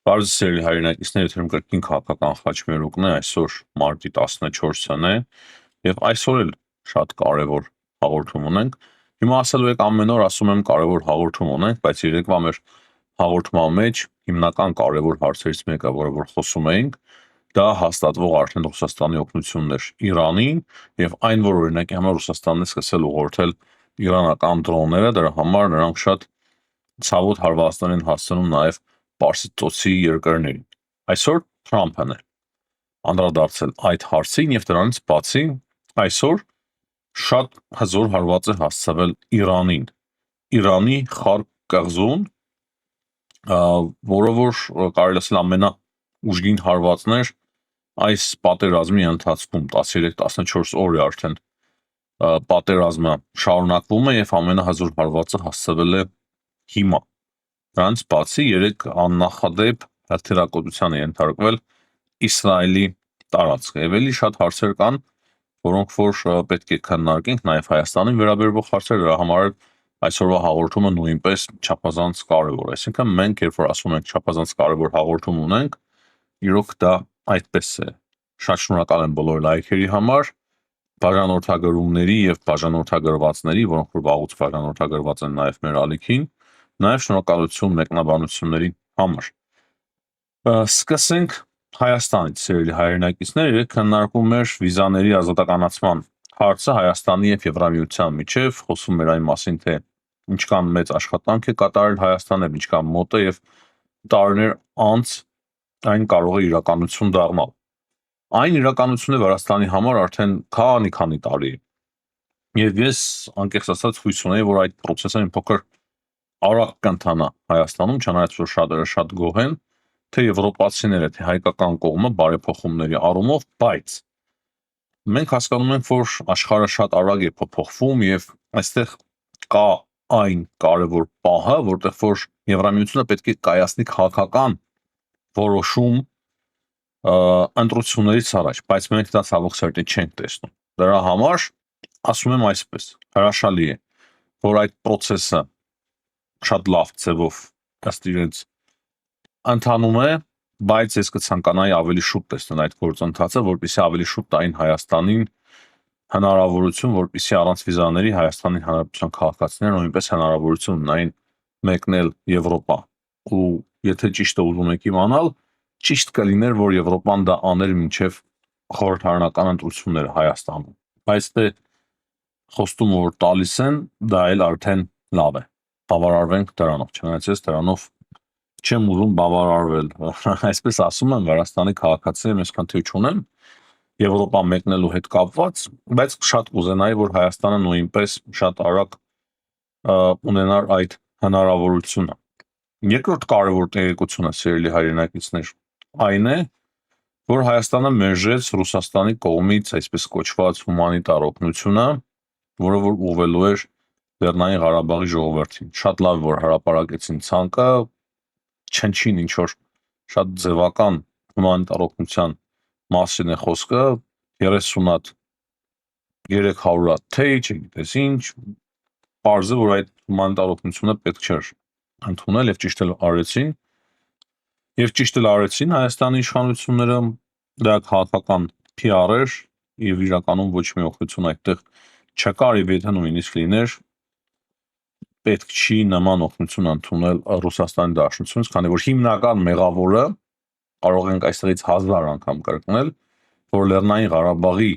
Պարզ սերի հայրենակիցները թրմ կրկին քաղաքական խաչմերուկն է, այսօր մարտի 14-ն է, և այսօր էլ շատ կարևոր հաղորդում ունենք, հիմա ասելու եք ամեն օր ասում եմ կարևոր հաղորդում ունենք, բայց երեկվա մեր հաղորդման մեջ հիմնական կարևոր հարցերից մեկը, որը որ խոսում էինք, դա հաստատվող արդեն Ռուսաստանի օգնությունն էր Իրանին, և այն, որ օրինակի համար Ռուսաստանն է սկսել ուղղորդել իրանական դրոնները, դրա համար նրանք շատ ցավոտ հարվածներ են հասցնում նաև Պարսից ծոցի երկրներին։ Այսօր Թրամփն է անդրադարձել այդ հարցին և դրանից բացի այսօր շատ հզոր հարված է հասցվել Իրանին, Իրանի Խարկ կղզուն, որը որ կարելի ասել ամենաուժգին հարվածն էր այս պատերազմի ընթացքում 13-14 օր է արդեն պատերազմը շարունակվում է և ամենահզոր հարվածը հասցվել է հիմա։ Դրանից բացի երեք աննախադեպ հրթիռակոծության է ենթարկվել Իսրայելի տարածքը, և էլի շատ հարցեր կան, որոնք որ պետք է քննարկենք, նաև Հայաստանին վերաբերող հարցեր, դրա համար այսօրվա հաղորդումը նույնպես չափազանց կարևոր է, այսինքն մենք երբ որ ասում ենք չափազանց կարևոր հաղորդում ունենք, իրոք դա այդպես է։ Շատ շնորհակալ եմ բոլոր լայքերի համար, բաժանորդագրումների և բաժանորդագրվածների, որոնք որ վաղուց բաժանորդագրված են նաև մեր ալիքին, նաև շնորհակալություն մեկնաբանությունների համար։ Սկսենք Հայաստանից, սիրելի հայրենակիցներ, երեք քննարկում էր վիզաների ազատականացման հարցը Հայաստանի և Եվրամիության միջև, խոսում էր այն մասին, թե ինչքան մեծ աշխատանք է կատարել Հայաստանը, ինչքան մոտ է և տարիներ անց այն կարող է իրականություն դառնալ։ Այն իրականություն է Վրաստանի համար արդեն քանի տարի է։ Եվ ես անկեղծ ասած հույս ունեի, որ այդ process-ը մի փոքր արագ կընթանա Հայաստանում, չնայած որ շատերը շատ գոհ են, թե եվրոպացիները, թե հայկական կողմը բարեփոխումների առումով, բայց մենք հասկանում ենք, որ աշխարհը շատ արագ է փոփոխվում և այստեղ կա այն կարևոր պահը, որտեղ որ Եվրամիությունը պետք է կայացնի քաղաքական որոշում ընտրություններից առաջ, բայց մենք դա ցավոք սերտի չենք տեսնում։ Դրա համար ասում եմ այսպես, հրաշալի է, որ այդ process-ը շատ լավ ձևով ըստ իրենց ընթանում է, բայց ես կցանկանայի ավելի շուտ տեսնել այդ գործընթացը, որպեսզի ավելի շուտ տային Հայաստանին հնարավորություն, որպեսզի առանց վիզաների Հայաստանի Հանրապետության քաղաքացիները նույնպես հնարավորություն ունենային մեկնել Եվրոպա։ Ու եթե ճիշտը ուզում եք իմանալ, ճիշտ կլիներ, որ Եվրոպան դա աներ մինչև խորհրդարանական ընտրությունները Հայաստանում։ Բայց դե խոստումը որ տալիս են, դա էլ արդեն լավ է։ Բավարարվենք դրանով, չնայած ես դրանով չեմ ուզում բավարարվել, այսպես ասում եմ, Վրաստանի քաղաքացի եմ, այսքան թույլ չունեմ Եվրոպա մեկնելու հետ կապված, բայց շատ կուզենայի, որ Հայաստանը նույնպես շատ արագ ունենար այդ հնարավորությունը։ Երկրորդ կարևոր տեղեկությունը, սիրելի հայրենակիցներ, այն է, որ Հայաստանը մերժեց Ռուսաստանի կողմից այսպես կոչված հումանիտար օգնությունը, որը որ ուղղվելու էր Լեռնային Ղարաբաղի ժողովրդին։ Շատ լավ որ հրապարակեցին ցանկը, չնչին ինչ որ շատ ձևական հումանիտար օգնության մասին է խոսքը, 30 հատ 300 հատ թեյ, չգիտես ինչ, պարզ է որ այդ հումանիտար օգնությունը պետք չէր ընդունել եւ ճիշտ էլ արեցին։ Եվ ճիշտ էլ արեցին Հայաստանի իշխանությունները, դա քաղաքական PR էր եւ իրականում ոչ մի օգնություն այդտեղ չկար եւ եթե նույնիսկ լիներ, պետք չի նման օգնություն ընդունել Ռուսաստանի Դաշնությունից, քանի որ հիմնական մեղավորը կարող ենք այստեղից 1000 անգամ կրկնել, որ Լեռնային Ղարաբաղի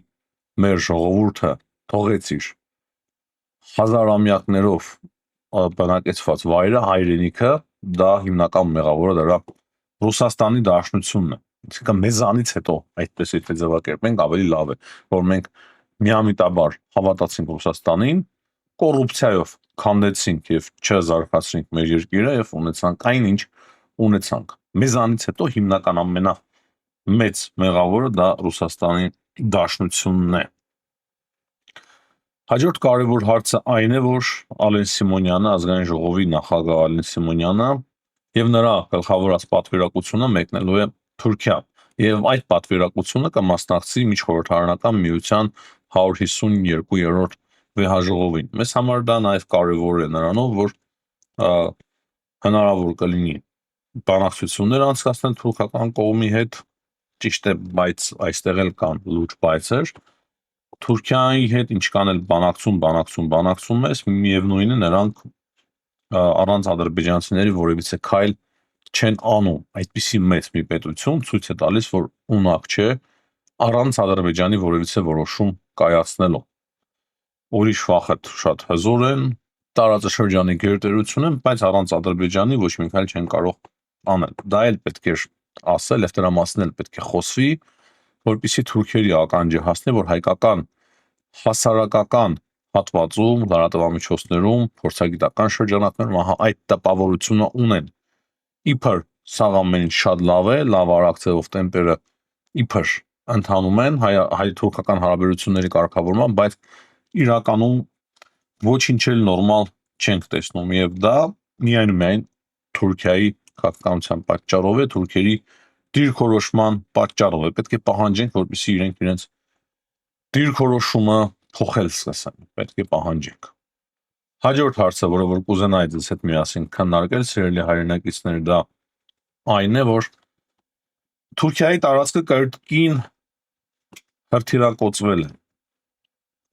մեր ժողովուրդը թողեցիր հազարամյակներով բնակեցված վայրը, հայրենիքը, դա հիմնական մեղավորը դրա Ռուսաստանի Դաշնությունն է։ Այսինքն մեզանից հետո այդպես եթե ձևակերպենք ավելի լավ է, որ մենք միամիտաբար հավատացինք Ռուսաստանին, կոռուպցիայով քանդեցինք եւ չզարգացրինք մեր երկիրը եւ ունեցանք այնինչ ունեցանք։ Մեզանից հետո հիմնական ամենամեծ մեղավորը դա Ռուսաստանի Դաշնությունն է։ Հաջորդ կարևոր հարցը այն է, որ Ալեն Սիմոնյանը, ազգային ժողովի նախագահ Ալեն Սիմոնյանը եւ նրա գլխավորած պատվիրակությունը մեկնելու է Թուրքիա եւ այդ պատվիրակությունը կմասնակցի միջխորհրդարանական միության 152-րդ վեհաժողովին։ Մեզ համար դա նաեւ կարևոր է նրանով, որ հնարավոր կլինի բանակցություններ անցկացնել թուրքական կողմի հետ, ճիշտ է, բայց այստեղ էլ կան լուրջ բայցեր։ Թուրքիայի հետ ինչքան էլ բանակցում ես, միևնույնն է նրանք առանց ադրբեջանցիների որևիցե քայլ չեն անում։ Այդպիսի մեծ մի պետություն ցույց է տալիս, որ ունակ չէ առանց Ադրբեջանի որևիցե որոշում կայացնելու։ Ուրիշ վախդ շատ հզոր են, տարածաշրջանի գերտերություն են, բայց առանց Ադրբեջանի ոչ մի քայլ չեն կարող անել։ Դա էլ պետք է ասել, եւ դրա մասին էլ պետք է խոսվի, որպեսզի թուրքերի ականջը հասնի, որ հայկական հասարակական հատվածում, լրատվամիջոցներում, փորձագիտական շրջանակներում այդ տպավորությունը ունեն։ Իբր սաղ ամեն ինչ շատ լավ է, լավ արագ ձևով տեմպերը իբր ընթանում են հայ-թուրքական հարաբերությունների կարգավորման, բայց իրականում ոչինչ էլ նորմալ չենք տեսնում, եւ դա միայն Թուրքիայի քաղաքականության պատճառով է, թուրքերի դիրքորոշման պատճառով է։ Պետք է պահանջենք, որպեսզի իրենք իրենց դիրքորոշումը փոխել սկսեն, պետք է պահանջենք։ Հաջորդ հարցը, որը որ կուզենայի ձեզ հետ միասին քննարկել, սիրելի հայրենակիցներ, դա այն է, որ Թուրքիայի տարածքը կրկին հրթիռակոծվել է։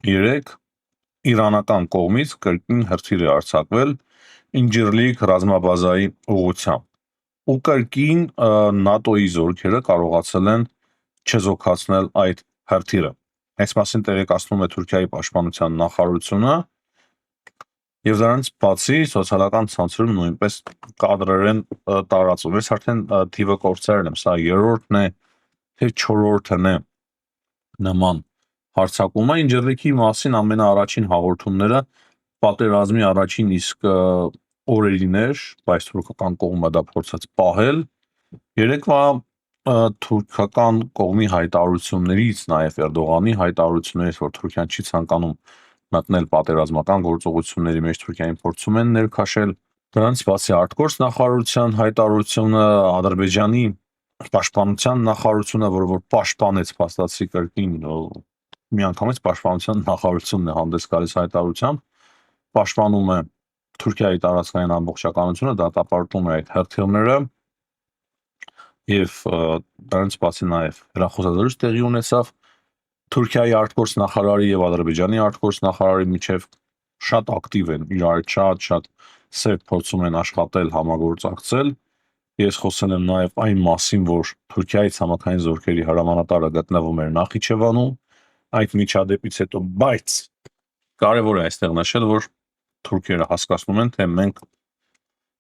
Երեք իրանական կողմից կրկին հրթիռ է արձակվել Ինջիրլիկ ռազմաբազայի ուղղությամբ։ Ու կրկին ՆԱՏՕ-ի զորքերը կարողացել են չեզոքացնել այդ հրթիռը։ Այս մասին տեղեկացնում է Թուրքիայի պաշտպանության նախարարությունը, եւ դրանից բացի սոցիալական ցանցերում նույնպես կադրեր են տարածվում։ Ես արդեն թիվը կորցրել եմ, սա երրորդն է, թե չորրորդն է նման հարձակումը։ Ինջիրլիկի մասին ամենաառաջին հաղորդումները պատերազմի առաջին իսկ օրերին էր, բայց թուրքական կողմը դա փորձեց պահել։ Երեկվա թուրքական կողմի հայտարարություններից, նաև Էրդողանի հայտարարություններից, որ Թուրքիան չի ցանկանում մտնել պատերազմական գործողությունների մեջ, Թուրքիային փորձում են ներքաշել։ Դրանից բացի արտգործ նախարարության հայտարարությունը, Ադրբեջանի պաշտպանության նախարարությունը, որը որ պաշտպանեց փաստացի կրկին միանգամից պաշտպանության նախարարությունն է հանդես գալիս հայտարարությամբ, պաշտպանում է Թուրքիայի տարածքային ամբողջականությունը, դատապարտում է այդ հրթիռները, եւ դրանից բացի նաև հրախոսազրույց տեղի ունեցավ Թուրքիայի արտգործ նախարարի եւ Ադրբեջանի արտգործ նախարարի միջև շատ ակտիվ են, իրար շատ սերտ փորձում են աշխատել, համագործակցել։ Ես խոսել եմ նաև այն մասին, որ Թուրքիայի ցամաքային զորքերի հրամանատարը գտնվում էր Նախիջևանում այդ միջադեպից հետո, բայց կարևոր է այստեղ նշել, որ թուրքերը հասկացնում են, թե մենք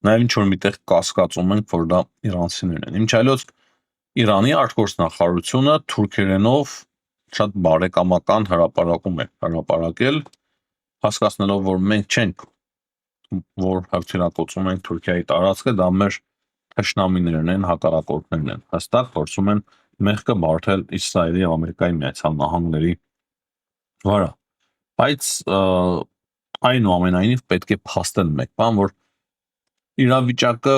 նաև ինչ որ միտեղ կասկածում ենք, որ դա իրանցիներն են։ Ինչ այլոց Իրանի արտգործ նախարարությունը թուրքերենով շատ բարեկամական հրապարակում է հրապարակել, հասկացնելով, որ մենք չենք, որ հրթիռակոծում ենք Թուրքիայի տարածքը, դա մեր թշնամիներն են, հակառակորդներն են, հստակ փորձում են մեղքը բարթել Իսրայելի եւ Ամերիկայի Միացյալ Նահանգների վրա։ Բայց այնուամենայնիվ պետք է փաստել մեկ բան, որ իրավիճակը,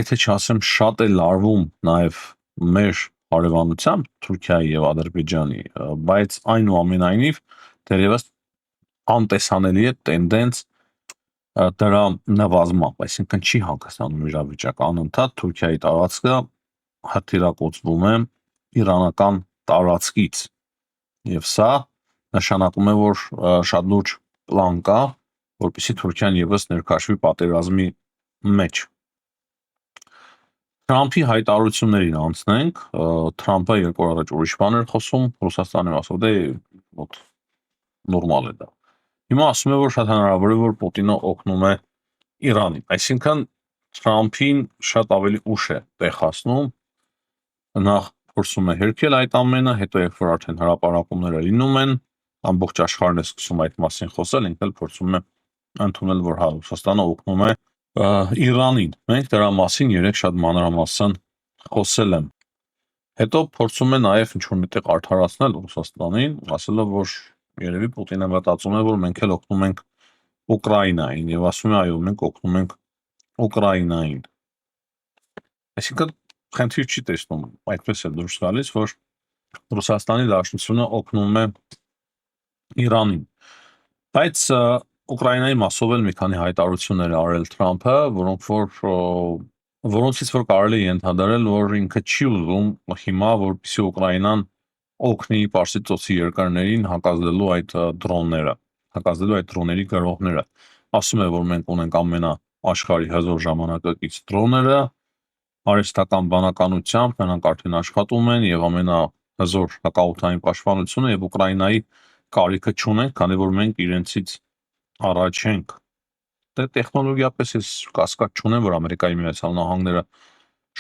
եթե չասեմ, շատ է լարվում նաև մեր հարևանությամբ Թուրքիայի եւ Ադրբեջանի, բայց այնուամենայնիվ դեռևս անտեսանելի է տենդենց դրա նվազմամբ, այսինքն չի հանգստանում իրավիճակը, անընդհատ Թուրքիայի տարածքը հրթիռակոծվում է իրանական տարածքից, եւ սա նշանակում է, որ շատ լուրջ պլան կա, որպեսզի Թուրքիան եւս ներքաշվի պատերազմի մեջ։ Թրամփի հայտարարություններին անցնենք, Թրամփը երկու օր առաջ ուրիշ բան էր խոսում, Ռուսաստանի մասով դե ոտ նորմալ է դա։ Հիմա ասում է, որ շատ հնարավոր է, որ Պուտինը օգնում է Իրանին, այսինքն Թրամփին շատ ավելի ուշ է տեղացնում, նախ փորձում է հերքել այդ ամենը, հետո երբ որ արդեն հրապարակումները լինում են, ամբողջ աշխարհն է սկսում այդ մասին խոսել, ինքն էլ փորձում է ընդունել, որ հա Ռուսաստանը օգնում է Իրանին։ Մենք դրա մասին երեք շատ մանրամասն խոսել եմ։ Հետո փորձում է նաև ինչ-որ միտեղ արդարացնել Ռուսաստանին, ասելով, որ երևի Պուտինը մտածում է, որ մենք էլ օգնում ենք Ուկրաինային, եւ ասում է, այո, մենք օգնում ենք Ուկրաինային։ Այսինքն խնդիր չի տեսնում, այդպես է դուրս գալիս, որ Ռուսաստանի Դաշնությունը օգնում է Իրանին։ Բայց Ուկրաինայի մասով էլ մի քանի հայտարարություններ արել Թրամփը, որոնք որ որոնցից որ կարելի է ենթադրել, որ ինքը չի ուզում հիմա, որպեսզի Ուկրաինան օգնի Պարսից ծոցի երկրներին հակազդելու այդ դրոնները, հակազդելու այդ դրոնների գրողները։ Ասում է, որ մենք ունենք աշխարհի հզոր ժամանակակից դրոնները, արհեստական բանականությամբ նրանք արդեն աշխատում են եւ ամենահզոր հակաօդային պաշտպանությունը եւ Ուկրաինայի կարիքը չունենք, քանի որ մենք իրենցից առաջ ենք։ Դե տեխնոլոգիապես ես կասկած չունեմ, որ Ամերիկայի Միացյալ Նահանգները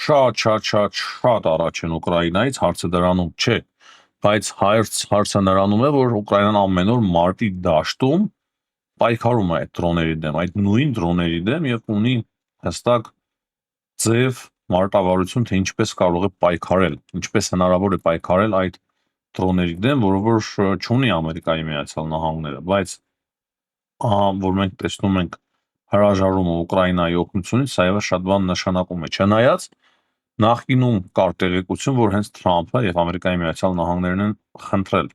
շատ առաջ են Ուկրաինայից, հարցը դրանում չէ, բայց հարցը նրանում է, որ Ուկրաինան ամեն օր մարտի դաշտում պայքարում է այդ դրոների դեմ, այդ նույն դրոների դեմ եւ ունի հստակ ձև մարտավարություն, թե ինչպես կարող է պայքարել, ինչպես հնարավոր է պայքարել այդ դրոների դեմ, որը որ չունի Ամերիկայի Միացյալ Նահանգները, բայց որ մենք տեսնում ենք հրաժարումը Ուկրաինայի օգնությունից, սա եւս շատ բան նշանակում է։ Չնայած նախկինում կար տեղեկություն, որ հենց Թրամփը եւ Ամերիկայի Միացյալ Նահանգներն են խնդրել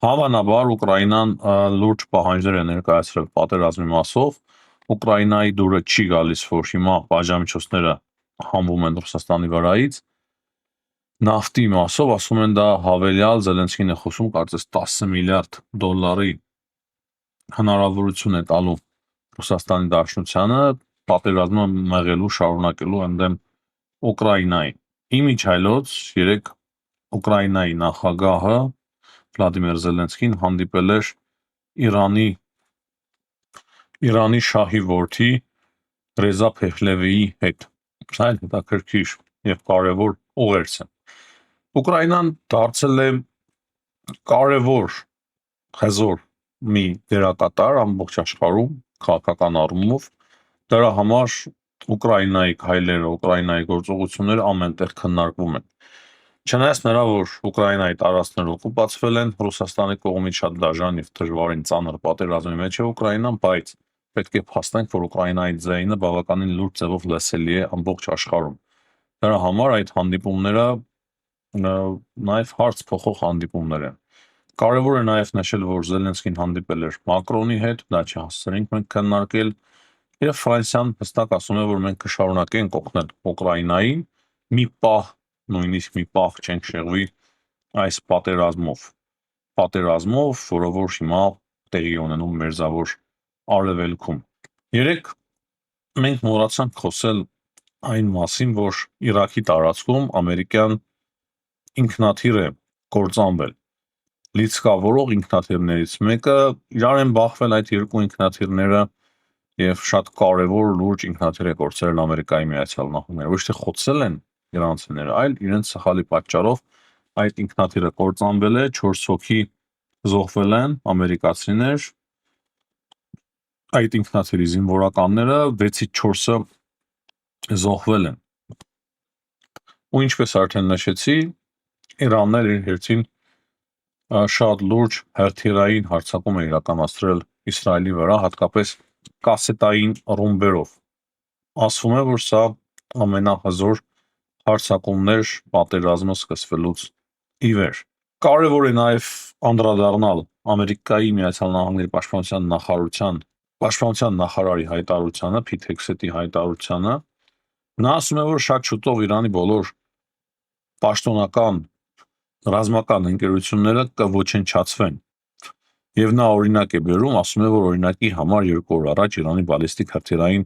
Հավանաբար Ուկրաինան լուրջ պահանջներ է ներկայացրել պատերազմի մասով, Ուկրաինայի դուրը չի գալիս, որ հիմա պատժամիջոցները հանվում են Ռուսաստանի վրայից, նավթի մասով ասում են դա հավելյալ Զելենսկին է խոսում կարծես 10 միլիարդ դոլարի հնարավորություն է տալու Ռուսաստանի Դաշնությանը պատերազմը մեղելու, շարունակելու ընդդեմ Ուկրաինայի։ Իմիջիայլոց երեք Ուկրաինայի նախագահը Վլադիմիր Զելենսկին հանդիպել էր Իրանի շահի որդի Ռեզա Փեհլևիի հետ։ Սա էլ հետաքրքիր եւ կարեւոր ուղերձ է։ Ուկրաինան դարձել է կարեւոր հզոր մի դերակատար ամբողջ աշխարհում քաղաքական առումով։ Դրա համար Ուկրաինայի քայլերը, Ուկրաինայի գործողությունները ամենտեղ քննարկվում են։ Չնայած նրա, որ Ուկրաինայի տարածքները օկուպացվել են Ռուսաստանի կողմից շատ դաժան եւ դժվարին ծանր պատերազմի մեջ է Ուկրաինան, բայց պետք է փաստենք, որ Ուկրաինայի ձայնը բավականին լուրջ ձևով լսելի է ամբողջ աշխարհում։ Դրա համար այդ հանդիպումները նաեւ հարց փոխող հանդիպումներ են։ Կարևոր է նաեւ նշել, որ Զելենսկին հանդիպել էր Մակրոնի հետ, դա չհասցրինք մենք քննարկել, եւ Ֆրանսիան հստակ ասում է, որ մենք կշարունակենք օգնել Ուկրաինային մի պահ, նույնիսկ մի պահ չենք շեղվի այս պատերազմով, որը որ հիմա տեղի ունենում մերձավոր արևելքում։ Երեք մենք մոռացանք խոսել այն մասին, որ Իրաքի տարածքում ամերիկյան ինքնաթիռ է կործանվել։ Լիցքավորող ինքնաթիռներից մեկը իրար են բախվել այդ երկու ինքնաթիռները եւ շատ կարեւոր լուրջ ինքնաթիռ է կորցրել Ամերիկայի Միացյալ Նահանգները։ Ոչ թե խոցել են իրանցիները, այլ իրենց սխալի պատճառով այդ ինքնաթիռը կործանվել է, 4 հոգի զոհվել են ամերիկացիներ, այդ ինքնաթիռի զինվորականները 6-ից 4-ը զոհվել են։ Ու ինչպես արդեն նշեցի, Իրանն էլ իր հերթին շատ լուրջ հրթիռային հարձակում է իրականացրել Իսրայելի վրա, հատկապես կասետային ռումբերով։ Ասվում է, որ սա ամենահզոր հարձակումներ պատերազմը սկսվելուց ի վեր։ Կարևոր է նաև անդրադառնալ Ամերիկայի Միացյալ Նահանգների պաշտպանության նախարարի հայտարարությանը, Փիթ Հեքսեթի հայտարարությանը։ Նա ասում է, որ շատ շուտով Իրանի բոլոր պաշտոնական ռազմական ընկերությունները կոչնչացվեն։ Եվ նա օրինակ է բերում, ասում է, որ օրինակի համար 2 օր առաջ Իրանի բալիստիկ հրթիռային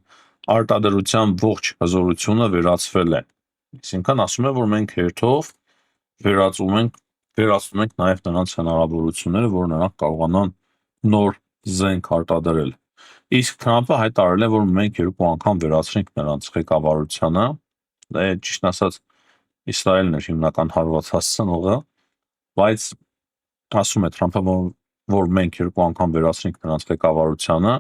արտադրության ողջ հզորությունը վերացվել է։ Այսինքն ասում է, որ մենք հերթով վերացում ենք նաև նրանց հնարավորությունները, որ նրանք կարողանան նոր զենք արտադրել։ Իսկ Թրամփը հայտարարել է, որ մենք 2 անգամ վերացրինք նրանց ղեկավարությանը, դա ճիշտ ասած Իսրայելն էր հիմնական հարված հասցնողը, բայց ասում է Թրամփը, որ մենք 2 անգամ վերացրինք նրանց ղեկավարությանը,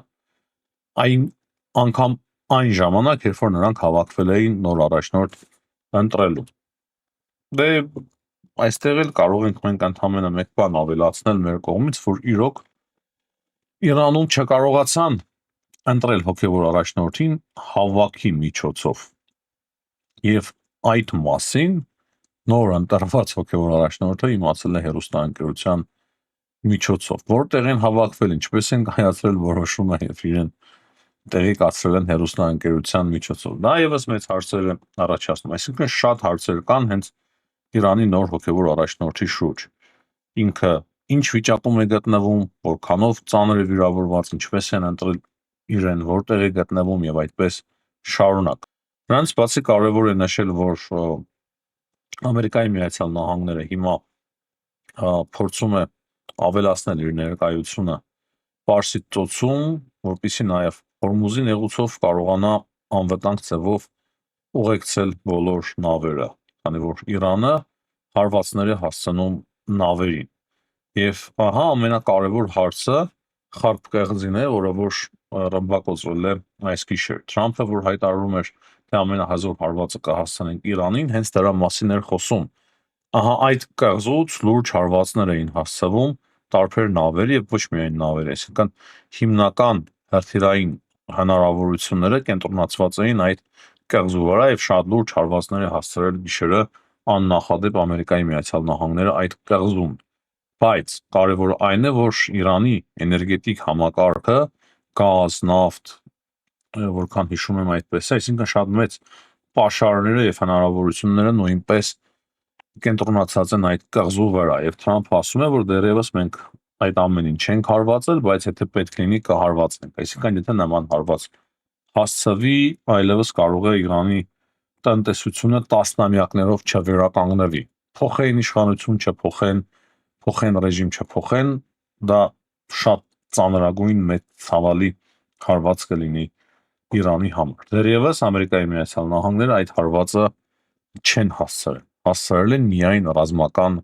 այն ժամանակ, երբ որ նրանք հավաքվել էին նոր առաջնորդ ընտրելու։ Դե այստեղ էլ կարող ենք մենք ընդհանրապես մեկ բան ավելացնել մեր կողմից, որ իրոք Իրանում չկարողացան ընտրել հոգևոր առաջնորդին հավաքի միջոցով։ Եվ այդ մասին նոր ընտրված հոգևոր առաջնորդը իմացել է հեռուստաընկերության միջոցով, որտեղ են հավաքվել, ինչպես են կայացրել որոշումը եւ իրեն տեղի կացրել են հեռուստաընկերության միջոցով։ Դա եւս մեծ հարցեր է առաջացնում, այսինքն շատ հարցեր կան հենց Իրանի նոր հոգևոր առաջնորդի շուրջ։ Ինքը ինչ վիճակում է գտնվում, որքանով ծանր է վիրավորված, ինչպես են ընտրել իրեն, որտեղ է գտնվում եւ այդպես շարունակ։ Նրանց բացի կարևոր է նշել, որ Ամերիկայի Միացյալ Նահանգները հիմա փորձում է ավելացնել իր ներկայությունը Պարսից ծոցում, որպեսզի նաև Հորմուզի նեղուցով կարողանա անվտանգ ձևով ուղեկցել բոլոր նավերը, քանի որ Իրանը հարվածներ է հասցնում նավերին։ Եվ ահա ամենակարևոր հարցը Խարբ կեղծին է, որը որ ռմբակոծվել է այս գիշեր։ Թրամփը, որ հայտարարում էր, թե ամենահզոր հարվածը կհասցնենք Իրանին, հենց դրա մասին էր խոսում։ Ահա այդ կղզուց լուրջ հարվածներ էին հասցվում տարբեր նավեր եւ ոչ միայն նավեր, այսինքն հիմնական հրթիռային հնարավորությունները կենտրոնացված էին այդ կղզու վրա եւ շատ լուրջ հարվածներ է հասցրել գիշերը աննախադեպ Ամերիկայի Միացյալ Նահանգները այդ կղզում։ Բայց կարևորը այն է, որ Իրանի էներգետիկ համակարգը գազ, նավթ, որքան հիշում եմ այդպես է, այսինքն շատ մեծ պաշարները եւ հնարավորությունները նույնպես կենտրոնացած են այդ կղզու վրա եւ Թրամփը ասում է, որ դեռևս մենք այդ ամենին չենք հարվածել, բայց եթե պետք լինի կհարվածենք։ Այսինքն եթե նման հարված հասցվի, այլևս կարող է Իրանի տնտեսությունը տասնամյակներով չվերականգնվի։ Փոխեն իշխանություն չփոխեն, փոխեն ռեժիմ չփոխեն, դա շատ ծանրագույն մեծ ցավալի հարված կլինի Իրանի համար։ Դեռևս Ամերիկայի Միացյալ Նահանգները այդ հարվածը չեն հասցրել են միայն ռազմական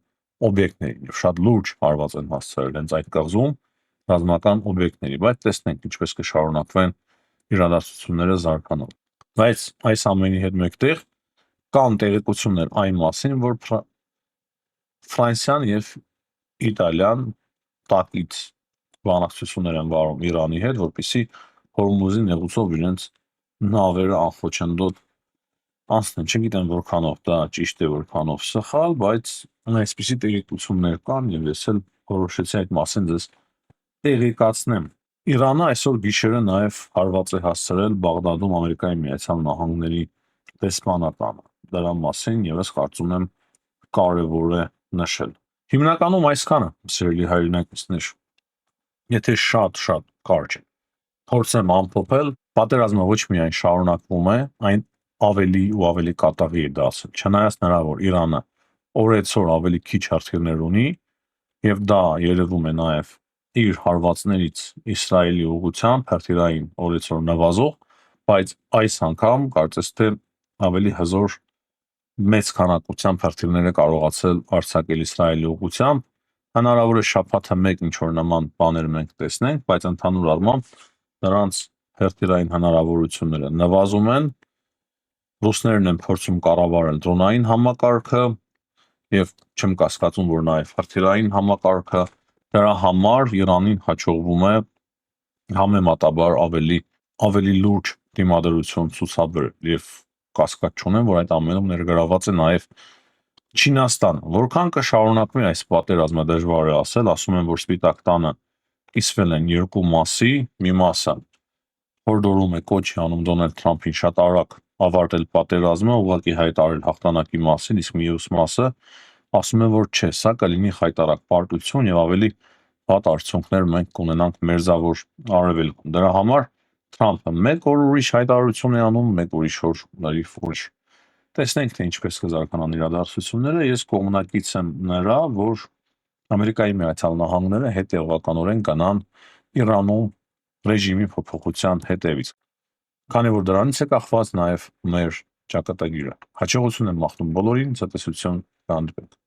օբյեկտներին եւ շատ լուրջ հարված են հասցրել հենց այդ կղզում ռազմական օբյեկտների, բայց տեսնենք ինչպես կշարունակվեն իրադարձությունները զարգանալ։ Բայց այս ամենի հետ մեկտեղ կան տեղեկություններ այն մասին, որ Ֆրանսիան եւ Իտալիան տակից բանակցություններ են վարում Իրանի հետ, որպեսզի Հորմուզի նեղուցով իրենց նավերը անխոչնդոտ անցնեն, չգիտեմ որքանով դա ճիշտ է, որքանով սխալ, բայց այսպիսի տեղեկություններ կան եւ ես էլ որոշեցի այդ մասին ձեզ տեղեկացնեմ։ Իրանը այսօր գիշերը նաև հարված է հասցրել Բաղդադում Ամերիկայի Միացյալ Նահանգների դեսպանատանը։ Դրա մասին եւս կարծում եմ կարևոր է նշել։ Հիմնականում այսքանը, սիրելի հայրենակիցներ, եթե շատ կարճ փորձեմ ամփոփել, պատերազմը ոչ միայն շարունակվում է, այն ավելի ու ավելի կատաղի է դասել։ Չնայած նրա, որ Իրանը օրեցօր ավելի քիչ հրթիռներ ունի, եւ դա երևում է նաեւ իր հարվածներից Իսրայելի ուղղությամբ հրթիռային օրեցօր նվազող, բայց այս անգամ կարծես թե ավելի հզոր մեծ քանակությամբ հրթիռներ է կարողացել արձակել Իսրայելի ուղղությամբ։ Հնարավոր է շաբաթը մեկ ինչ որ նման բաներ մենք տեսնենք, բայց ընդհանուր առմամբ նրանց հրթիռային հնարավորությունները նվազում են։ Ռուսներն են փորձում կառավարել դրոնային համակարգը եւ չեմ կասկածում, որ նաեւ հրթիռային համակարգը դրա համար Իրանին հաջողվում է համեմատաբար ավելի լուրջ դիմադրություն ցուցաբերել եւ կասկած չունեմ, որ այդ ամենում ներգրաված է նաեւ Չինաստանը։ Որքան կշարունակվի այս պատերազմը դժվար է ասել, ասում են, որ Սպիտակ տանը կիսվել են երկու մասի, մի մասը հորդորում է կոչի անում Դոնալդ Թրամփին շատ արագ ավարտել պատերազմը, ուղղակի հայտարարել հաղթանակի մասին, իսկ մյուս մասը ասում է, որ չէ, սա կլինի խայտառակ պարտություն եւ ավելի վատ արդյունքներ մենք կունենանք մերձավոր արևելքում։ Դրա համար Թրամփը մեկ օր ուրիշ հայտարարություն է անում, մեկ ուրիշ օր լրիվ ուրիշ։ Տեսնենք թե ինչպես կզարգանան իրադարձությունները։ Ես կողմնակից եմ նրա, որ Ամերիկայի Միացյալ Նահանգները հետևողականորեն գնան Իրանում ռեժիմի փոփոխության հետևից։ Քանի որ դրանից է կախված նաև մեր ճակատագիրը։ Հաջողություն եմ մաղթում բոլորին, ցտեսություն, կհանդիպենք։